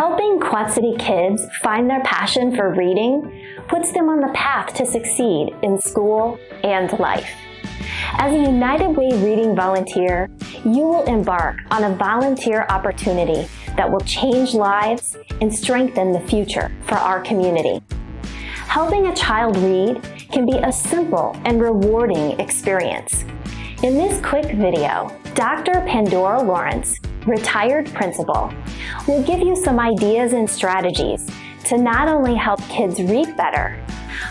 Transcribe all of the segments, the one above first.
Helping Quad City kids find their passion for reading puts them on the path to succeed in school and life. As a United Way reading volunteer, you will embark on a volunteer opportunity that will change lives and strengthen the future for our community. Helping a child read can be a simple and rewarding experience. In this quick video, Dr. Pandora Lawrence, retired principal, will give you some ideas and strategies to not only help kids read better,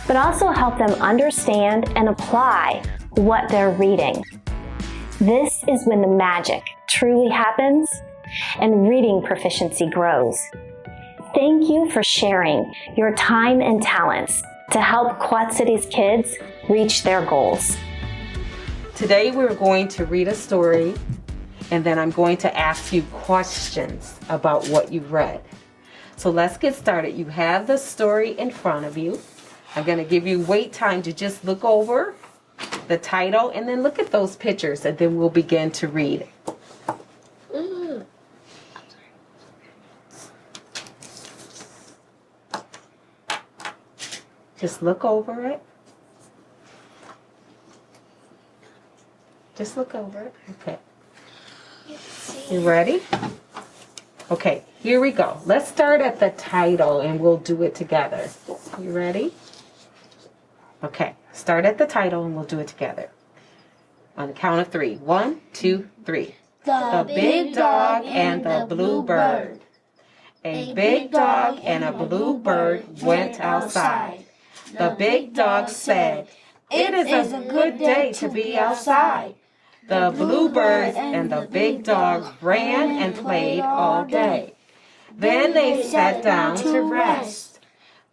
but also help them understand and apply what they're reading. This is when the magic truly happens and reading proficiency grows. Thank you for sharing your time and talents to help Quad City's kids reach their goals. Today we're going to read a story, and then I'm going to ask you questions about what you read. So let's get started. You have the story in front of you. I'm going to give you wait time to just look over the title and then look at those pictures, and then we'll begin to read. Just look over it. Just look over it. Okay. You ready? Okay, here we go. Let's start at the title and we'll do it together. You ready? Okay, start at the title and we'll do it together. On the count of 3. 1, 2, 3. The big dog and the blue bird. A big dog and a blue bird went outside. The big dog said, "It is a good day to be outside." The bluebirds and the big dog ran and played all day. Then they sat down to rest.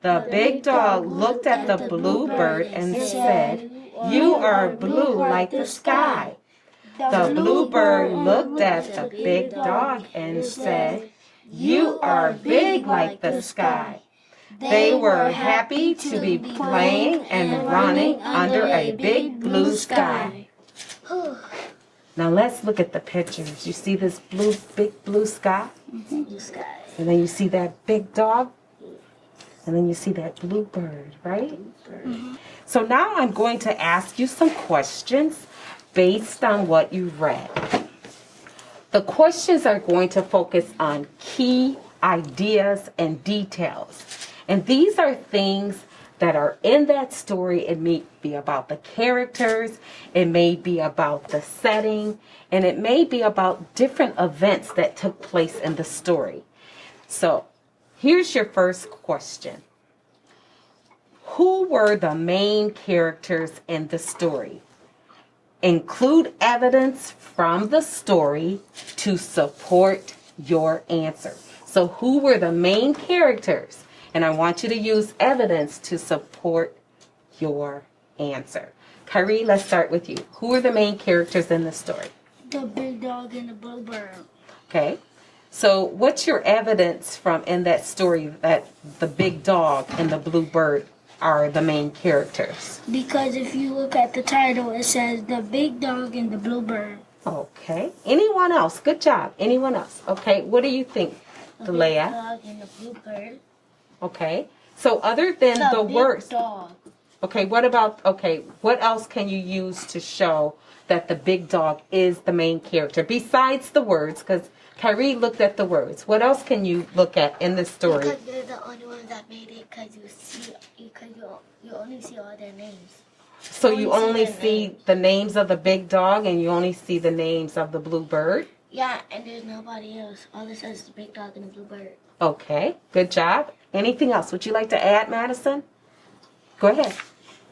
The big dog looked at the bluebird and said, "You are blue like the sky." The bluebird looked at the big dog and said, "You are big like the sky." They were happy to be playing and running under a big blue sky. Now let's look at the pictures. You see this big blue sky? Blue sky. And then you see that big dog? And then you see that blue bird, right? So now I'm going to ask you some questions based on what you read. The questions are going to focus on key ideas and details. And these are things that are in that story. It may be about the characters, it may be about the setting, and it may be about different events that took place in the story. So here's your first question. Who were the main characters in the story? Include evidence from the story to support your answer. So who were the main characters? And I want you to use evidence to support your answer. Kyrie, let's start with you. Who are the main characters in the story? The big dog and the blue bird. Okay. So what's your evidence from in that story that the big dog and the blue bird are the main characters? Because if you look at the title, it says the big dog and the blue bird. Okay. Anyone else? Good job. Anyone else? Okay. What do you think, Delia? The big dog and the blue bird. Okay. So other than the words. Dog. Okay, what else can you use to show that the big dog is the main character besides the words? Because Kyrie looked at the words. What else can you look at in this story? Because they're the only ones that made it. Because you only see all their names. So you only see the names of the big dog and you only see the names of the blue bird? Yeah, and there's nobody else. All it says is the big dog and the blue bird. Okay, good job. Anything else? Would you like to add, Madison? Go ahead.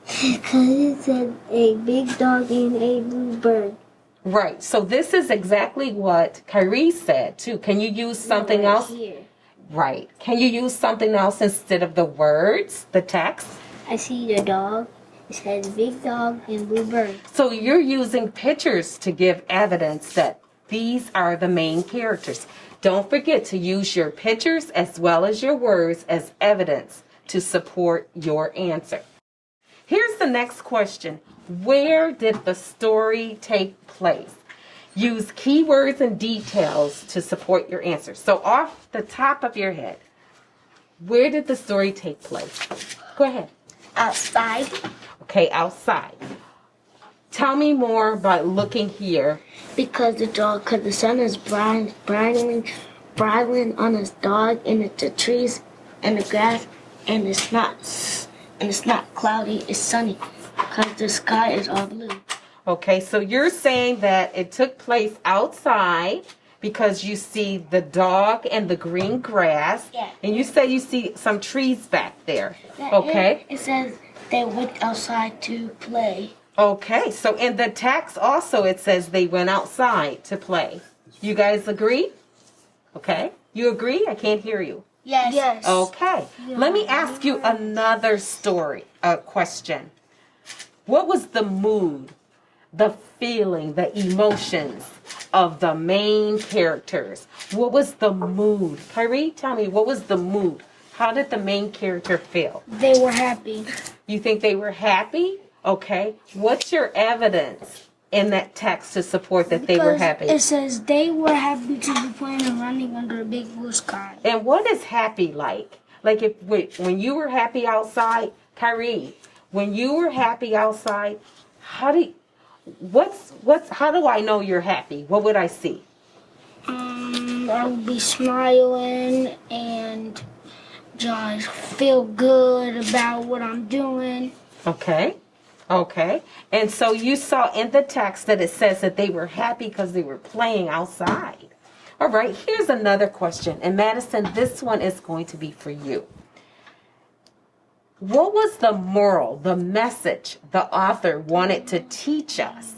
Because it said a big dog and a blue bird. Right. So this is exactly what Kyrie said, too. Can you use something else? Here. Right. Can you use something else instead of the words, the text? I see the dog. It says big dog and blue bird. So you're using pictures to give evidence that these are the main characters. Don't forget to use your pictures as well as your words as evidence to support your answer. Here's the next question. Where did the story take place? Use keywords and details to support your answer. So off the top of your head, where did the story take place? Go ahead. Outside. Okay, outside. Tell me more about looking here. Because the sun is brightening on his dog, and the trees and the grass, and it's not cloudy, it's sunny, because the sky is all blue. Okay, so you're saying that it took place outside because you see the dog and the green grass. Yeah. And you say you see some trees back there. Okay. It says they went outside to play. Okay, so in the text also it says they went outside to play. You guys agree? Okay. You agree? I can't hear you. Yes. Okay. Let me ask you another question. What was the mood, the feeling, the emotions of the main characters? What was the mood? Kyrie, tell me, what was the mood? How did the main character feel? They were happy. You think they were happy? Okay. What's your evidence in that text to support that they were happy? It says they were happy to be playing and running under a big blue sky. And what is happy like? Like when you were happy outside, Kyrie, when you were happy outside, how do I know you're happy? What would I see? I would be smiling and just feel good about what I'm doing. Okay. And so you saw in the text that it says that they were happy because they were playing outside. All right, here's another question. And Madison, this one is going to be for you. What was the moral, the message the author wanted to teach us?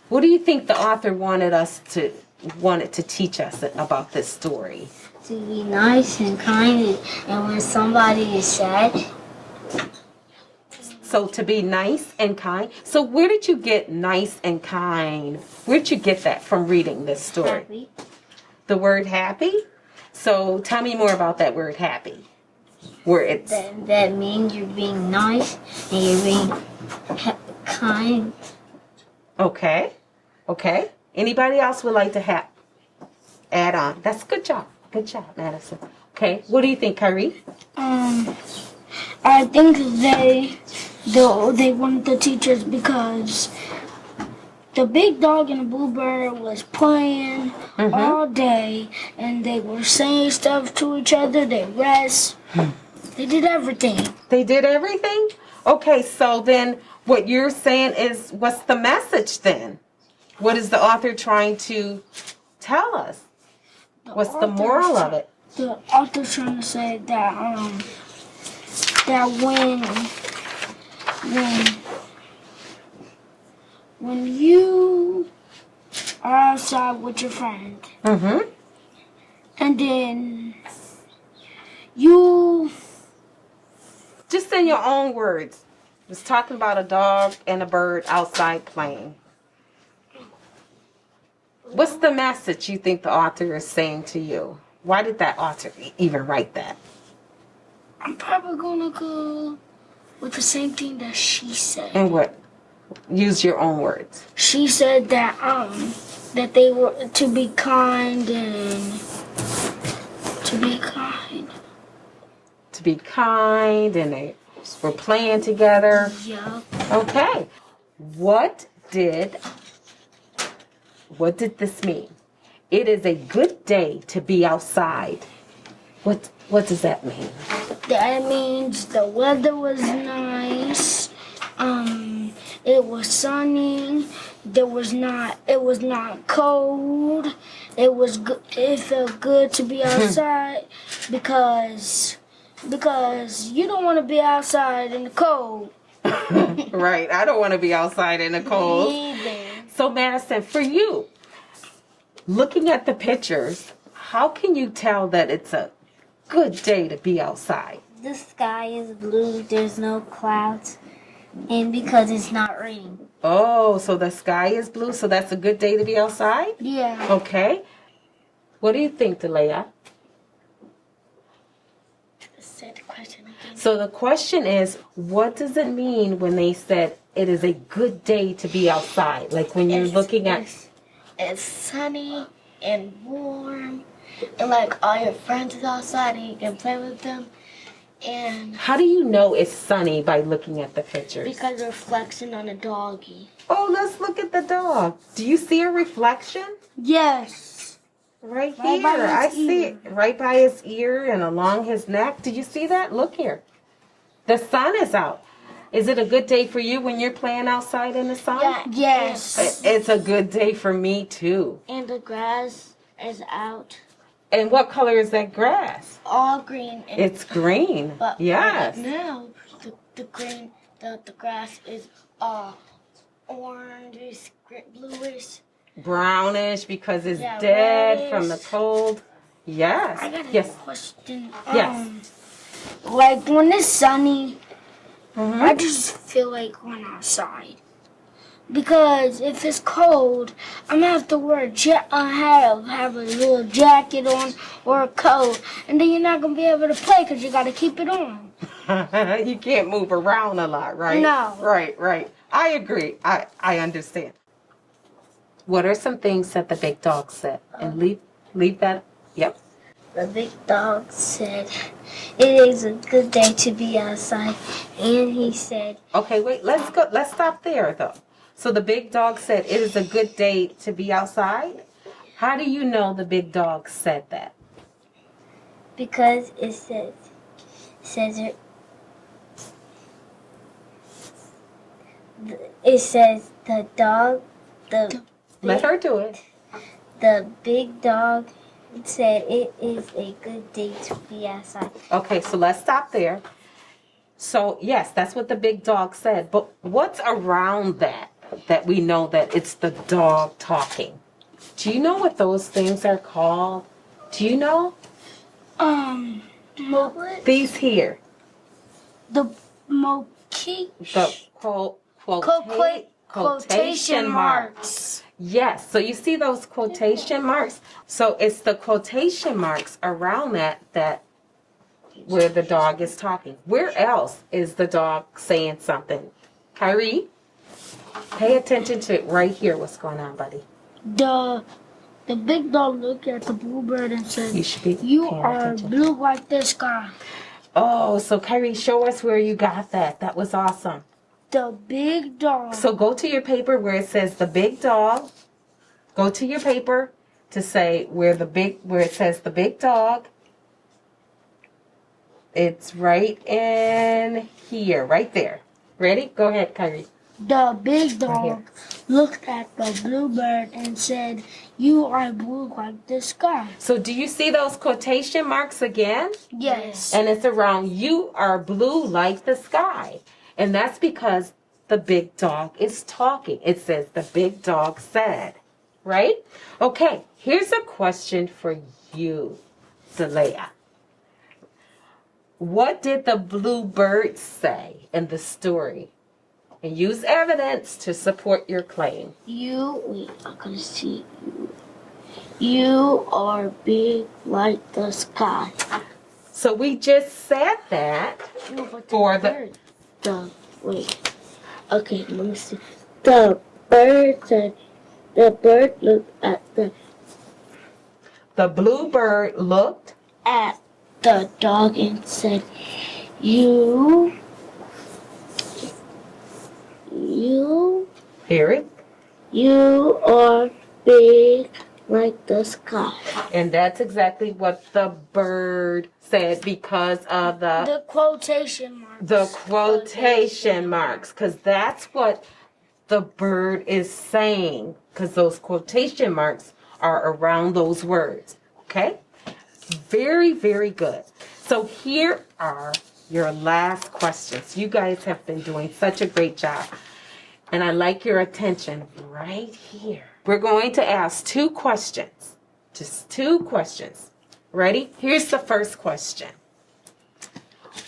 What do you think the author wanted to teach us about this story? To be nice and kind, and when somebody is sad. So to be nice and kind. So where did you get nice and kind? Where did you get that from reading this story? Happy. The word happy? So tell me more about that word happy. Where it's That means you're being nice and you're being kind. Okay. Anybody else would like to add on? That's good job. Good job, Madison. Okay. What do you think, Kyrie? I think they wanted to teach us because the big dog and the bluebird was playing all day, and they were saying stuff to each other. They rest. They did everything. They did everything? Okay, so then what you're saying is, what's the message then? What is the author trying to tell us? What's the moral of it? The author's trying to say that when you are outside with your friend, and then you just in your own words, was talking about a dog and a bird outside playing. What's the message you think the author is saying to you? Why did that author even write that? I'm probably gonna go with the same thing that she said. And what? Use your own words. She said that that they were to be kind and to be kind. To be kind, and they were playing together. Yeah. Okay. What did this mean? It is a good day to be outside. What does that mean? That means the weather was nice. It was sunny. It was not cold. It felt good to be outside because you don't want to be outside in the cold. Right. I don't want to be outside in the cold. Either. So Madison, for you, looking at the pictures, how can you tell that it's a good day to be outside? The sky is blue, there's no clouds, and because it's not raining. Oh, so the sky is blue, so that's a good day to be outside? Yeah. Okay. What do you think, Delia? Say the question again. So the question is, what does it mean when they said it is a good day to be outside? Like when you're looking at... it's sunny and warm, and like all your friends is outside and you can play with them. And How do you know it's sunny by looking at the pictures? because the reflection on a doggy. Oh, let's look at the dog. Do you see a reflection? Yes. Right Right here. by his I see ear. it. Right by his ear and along his neck. Do you see that? Look here. The sun is out. Is it a good day for you when you're playing outside in the sun? Yeah. Yes. It's a good day for me too. And the grass is out, And what color is that grass? all green. And It's green. but Yes. right now the grass is orange, bluish. Brownish because it's Yeah, dead from the reddish. cold. Yes. I got a Yes. question. Yes. Like when it's sunny, Mhm. I just feel like going outside. Because if it's cold, I'm gonna have to wear have a little jacket on or a coat, and then you're not gonna be able to play because you gotta keep it on. You can't move around a lot, right? No. Right. I agree. I understand. What are some things that the big dog said? And leave that. Yep. The big dog said, "It is a good day to be outside." And he said, Okay, wait. Let's go. Let's stop there though. So the big dog said it is a good day to be outside. How do you know the big dog said that? because it says it says the dog, Let her do it. the big dog said it is a good day to be outside. Okay, so let's stop there. So yes, that's what the big dog said. But what's around that we know that it's the dog talking? Do you know what those things are called? Do you know? These here. The mochi The quotation marks. Yes, so you see those quotation marks? So it's the quotation marks around that where the dog is talking. Where else is the dog saying something? Kyrie, pay attention to it right here. What's going on, buddy? The big dog looked at the bluebird and said, You should be "You paying are attention. blue like the sky." Oh, so Kyrie, show us where you got that. That was awesome. The big dog. So go to your paper where it says the big dog. Go to your paper to say where it says the big dog. It's right in here, right there. Ready? Go ahead, Kyrie. The big Right here. dog looked at the bluebird and said, "You are blue like the sky." So do you see those quotation marks again? Yes. And it's around you are blue like the sky. And that's because the big dog is talking. It says the big dog said, right? Okay, here's a question for you, Delea. What did the blue bird say in the story? And use evidence to support your claim. I'm gonna see you. You are big like the sky. So we just said that No, but for bird. Wait. Okay, let me see. The bird said, the bird looked at the blue bird looked the dog and said, You hear it. You are big like the sky. And that's exactly what the bird said because of the quotation marks. the quotation marks. Because that's what the bird is saying. Because those quotation marks are around those words. Okay? Very, very good. So here are your last questions. You guys have been doing such a great job. And I like your attention right here. We're going to ask 2 questions. Just 2 questions. Ready? Here's the first question.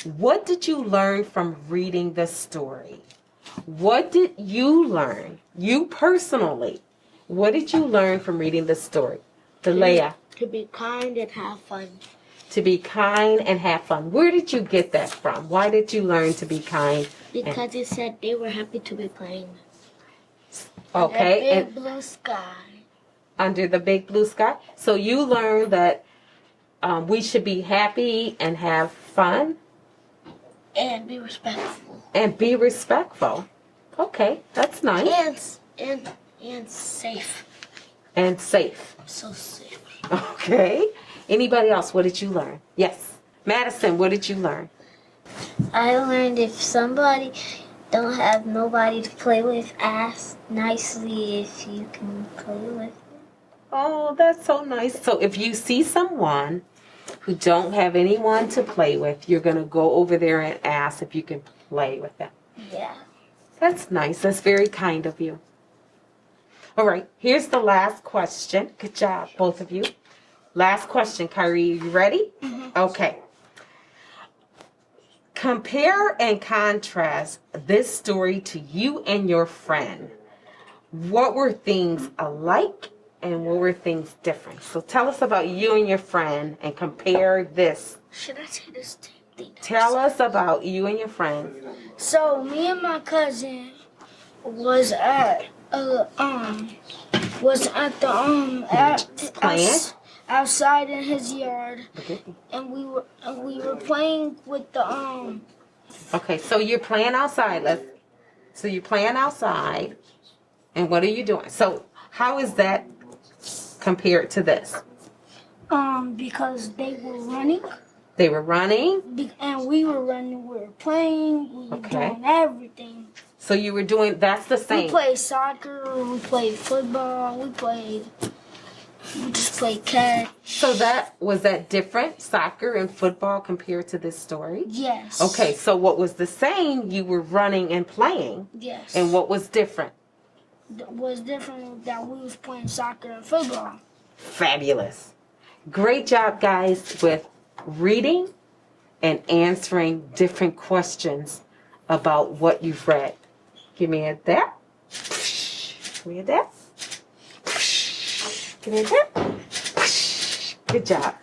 What did you learn from reading the story? What did you learn? You personally. What did you learn from reading the story? Delea. To be kind and have fun. To be kind and have fun. Where did you get that from? Why did you learn to be kind? Because it said they were happy to be playing. Okay. A And big blue sky. under the big blue sky. So you learned that we should be happy and have fun. And be respectful. And be respectful. Okay, that's nice. And safe. And safe. So safe. Okay. Anybody else? What did you learn? Yes. Madison, what did you learn? I learned if somebody don't have nobody to play with, ask nicely if you can play with. Oh, that's so nice. So if you see someone who don't have anyone to play with, you're going to go over there and ask if you can play with them. Yeah. That's nice. That's very kind of you. All right. Here's the last question. Good job, both of you. Last question, Kyrie. You ready? Mm-hmm. Okay. Compare and contrast this story to you and your friend. What were things alike and what were things different? So tell us about you and your friend and compare this. Should I say this thing? Tell us about you and your friend. So me and my cousin was at Playing? outside in his yard, Okay. and we were playing with the Okay, so you're playing outside. So you're playing outside, and what are you doing? So how is that compared to this? because they were running. They were running. And we were running. We were playing. We were Okay. doing everything. So you were doing. That's the same. We played soccer. We played football. We just played catch. So was that different, soccer and football compared to this story? Yes. Okay, so what was the same? You were running and playing. Yes. And what was different? Was different that we was playing soccer and football. Fabulous. Great job, guys, with reading and answering different questions about what you've read. Give me a dap. Give me a dap. Give me a dap. Good job.